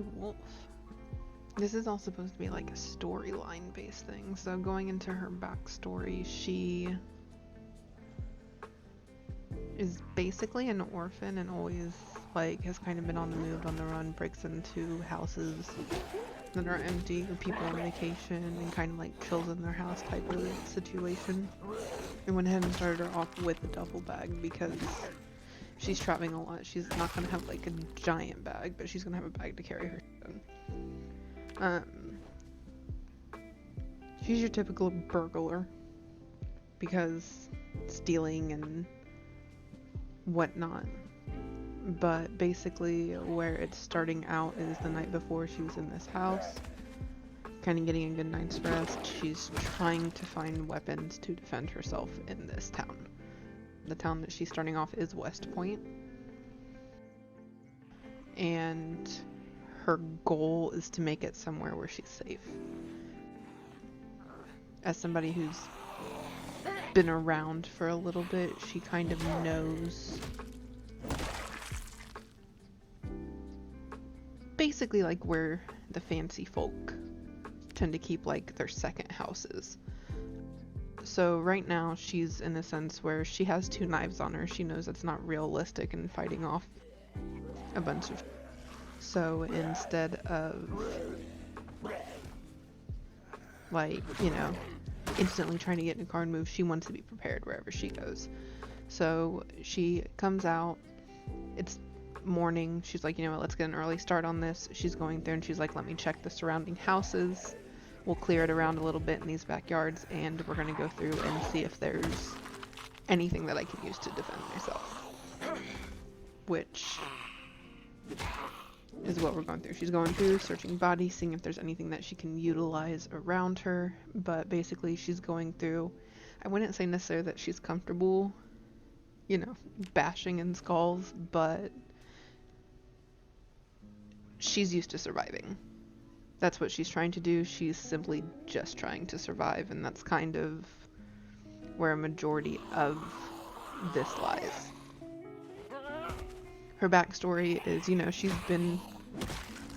Wolfe. This is all supposed to be like a storyline based thing. So going into her backstory, she is basically an orphan and always like has kind of been on the move, on the run, breaks into houses that are empty or people on vacation and kind of like chills in their house type of situation. And went ahead and started her off with a duffel bag because she's traveling a lot. She's not gonna have like a giant bag, but she's gonna have a bag to carry her in. She's your typical burglar because stealing and whatnot. But basically where it's starting out is the night before she was in this house, kind of getting a good night's rest. She's trying to find weapons to defend herself in this town. The town that she's starting off is West Point. And her goal is to make it somewhere where she's safe. As somebody who's been around for a little bit, she kind of knows basically like where the fancy folk tend to keep like their second houses. So right now she's in a sense where she has 2 knives on her. She knows it's not realistic in fighting off a bunch of. So instead of like, you know, instantly trying to get in a car and move, she wants to be prepared wherever she goes. So she comes out, it's morning, she's like, you know what, let's get an early start on this. She's going through and she's like, let me check the surrounding houses, we'll clear it around a little bit in these backyards, and we're gonna go through and see if there's anything that I can use to defend myself. Which is what we're going through. She's going through, searching bodies, seeing if there's anything that she can utilize around her, but basically she's going through, I wouldn't say necessarily that she's comfortable, you know, bashing in skulls, but she's used to surviving. That's what she's trying to do. She's simply just trying to survive, and that's kind of where a majority of this lies. Her backstory is, you know, she's been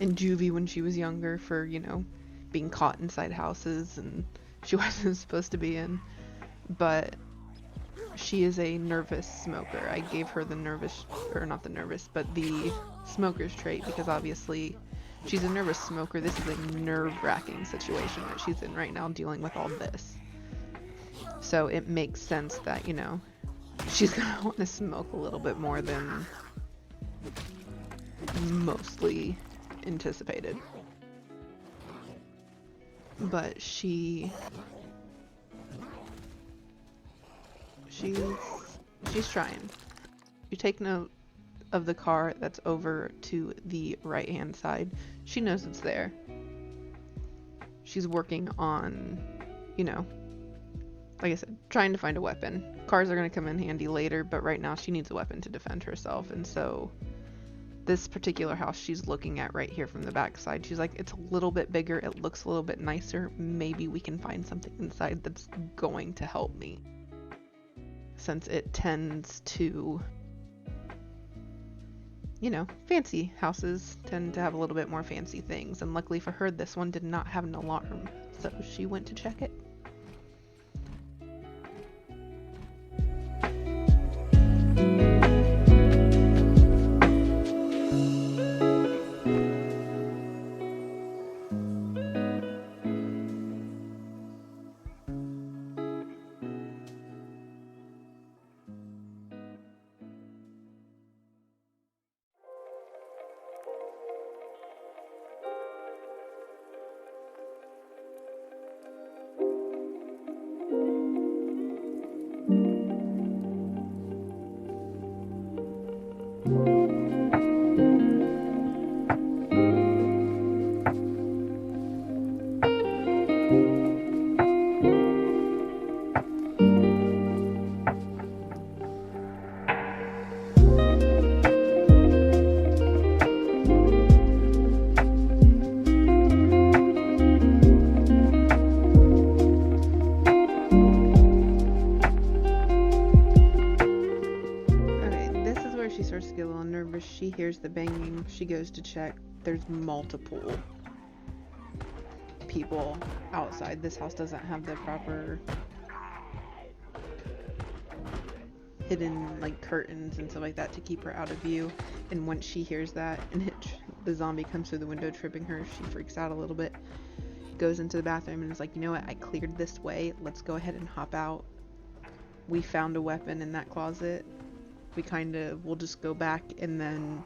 in juvie when she was younger for, you know, being caught inside houses and she wasn't supposed to be in, but she is a nervous smoker. I gave her the nervous, or not the nervous, but the smoker's trait because obviously she's a nervous smoker. This is a nerve-wracking situation that she's in right now, dealing with all this. So it makes sense that, you know, she's gonna want to smoke a little bit more than mostly anticipated. But she's trying. You take note of the car that's over to the right hand side. She knows it's there. She's working on, you know, like I said, trying to find a weapon. Cars are going to come in handy later, but right now she needs a weapon to defend herself. And so this particular house she's looking at right here from the back side, she's like, it's a little bit bigger, it looks a little bit nicer, maybe we can find something inside that's going to help me. Since it tends to, you know, fancy houses tend to have a little bit more fancy things, and luckily for her, this one did not have an alarm, so she went to check it. she hears the banging, she goes to check. There's multiple people outside. This house doesn't have the proper hidden like curtains and stuff like that to keep her out of view. And once she hears that and the zombie comes through the window tripping her, she freaks out a little bit, goes into the bathroom and is like, you know what, I cleared this way, let's go ahead and hop out. We found a weapon in that closet. We'll just go back, and then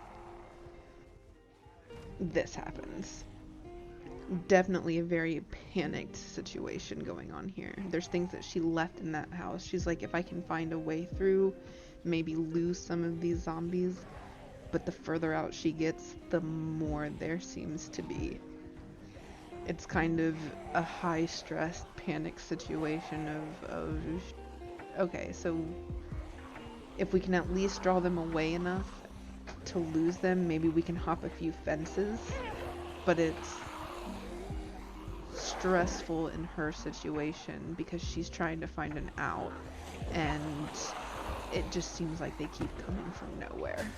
this happens. Definitely a very panicked situation going on here. There's things that she left in that house. She's like, if I can find a way through, maybe lose some of these zombies. But the further out she gets, the more there seems to be. It's kind of a high-stress, panic situation of okay, so if we can at least draw them away enough to lose them, maybe we can hop a few fences. But it's stressful in her situation because she's trying to find an out, and it just seems like they keep coming from nowhere.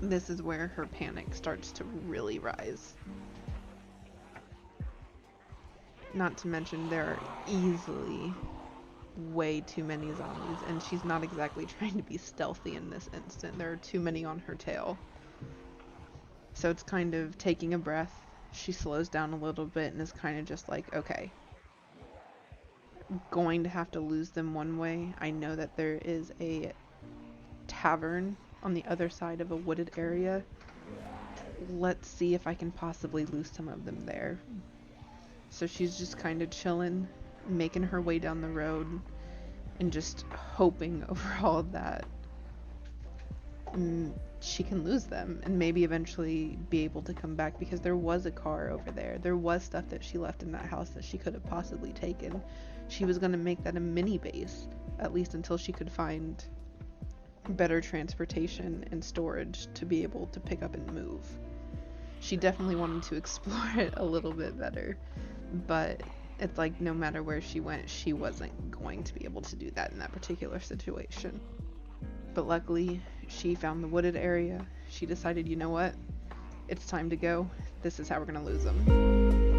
This is where her panic starts to really rise. Not to mention there are easily way too many zombies, and she's not exactly trying to be stealthy in this instant. There are too many on her tail. So it's kind of taking a breath. She slows down a little bit and is kind of just like, okay, I'm going to have to lose them one way. I know that there is a tavern on the other side of a wooded area. Let's see if I can possibly lose some of them there. So she's just kind of chilling, making her way down the road, and just hoping overall that she can lose them and maybe eventually be able to come back, because there was a car over there. There was stuff that she left in that house that she could have possibly taken. She was going to make that a mini base, at least until she could find better transportation and storage to be able to pick up and move. She definitely wanted to explore it a little bit better, but it's like no matter where she went, she wasn't going to be able to do that in that particular situation. But luckily, she found the wooded area. She decided, you know what? It's time to go. This is how we're going to lose them.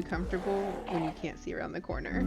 too comfortable when you can't see around the corner.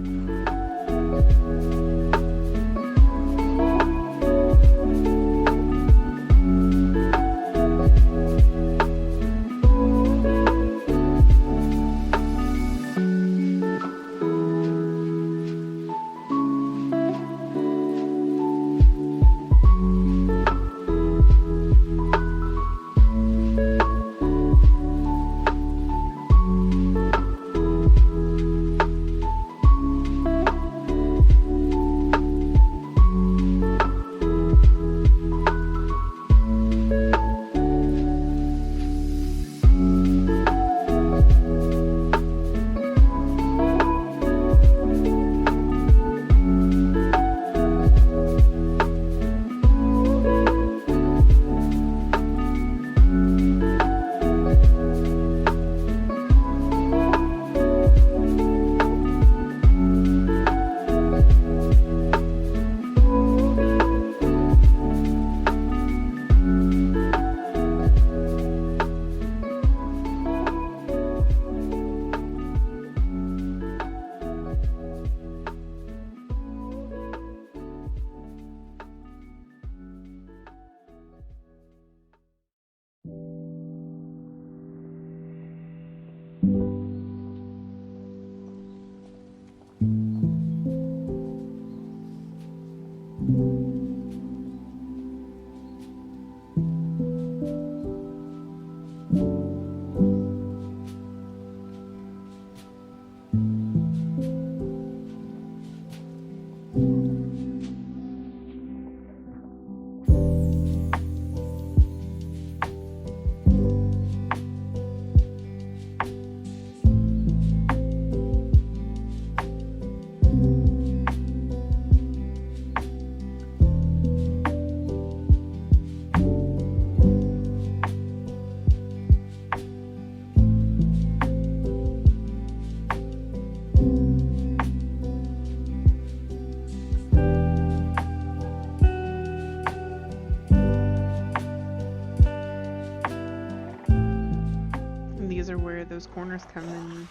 These are where those corners come in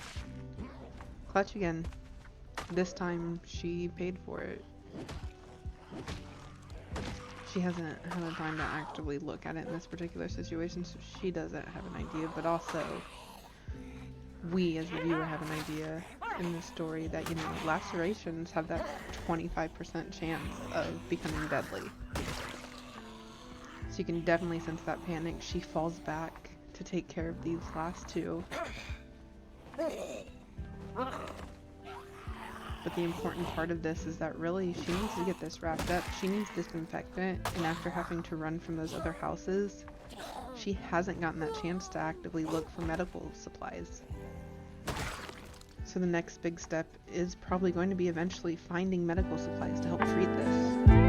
clutch again. This time she paid for it. She hasn't had the time to actively look at it in this particular situation, so she doesn't have an idea, but also we as the viewer have an idea in this story that, you know, lacerations have that 25% chance of becoming deadly. So you can definitely sense that panic. She falls back to take care of these last two. But the important part of this is that really she needs to get this wrapped up. She needs disinfectant, and after having to run from those other houses, she hasn't gotten that chance to actively look for medical supplies. So the next big step is probably going to be eventually finding medical supplies to help treat this.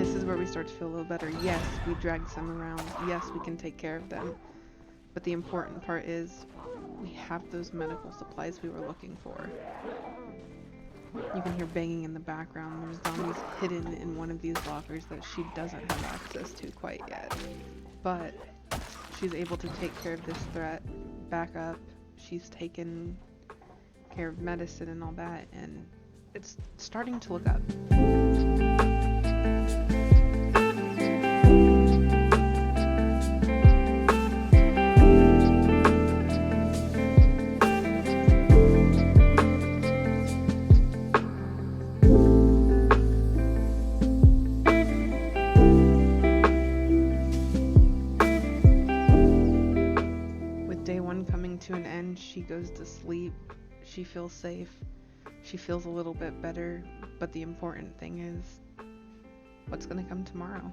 This is where we start to feel a little better. Yes, we dragged some around. Yes, we can take care of them. But the important part is we have those medical supplies we were looking for. You can hear banging in the background. There's zombies hidden in one of these lockers that she doesn't have access to quite yet. But she's able to take care of this threat, back up. She's taken care of medicine and all that, and it's starting to look up. To an end, she goes to sleep. She feels safe. She feels a little bit better, but the important thing is what's going to come tomorrow.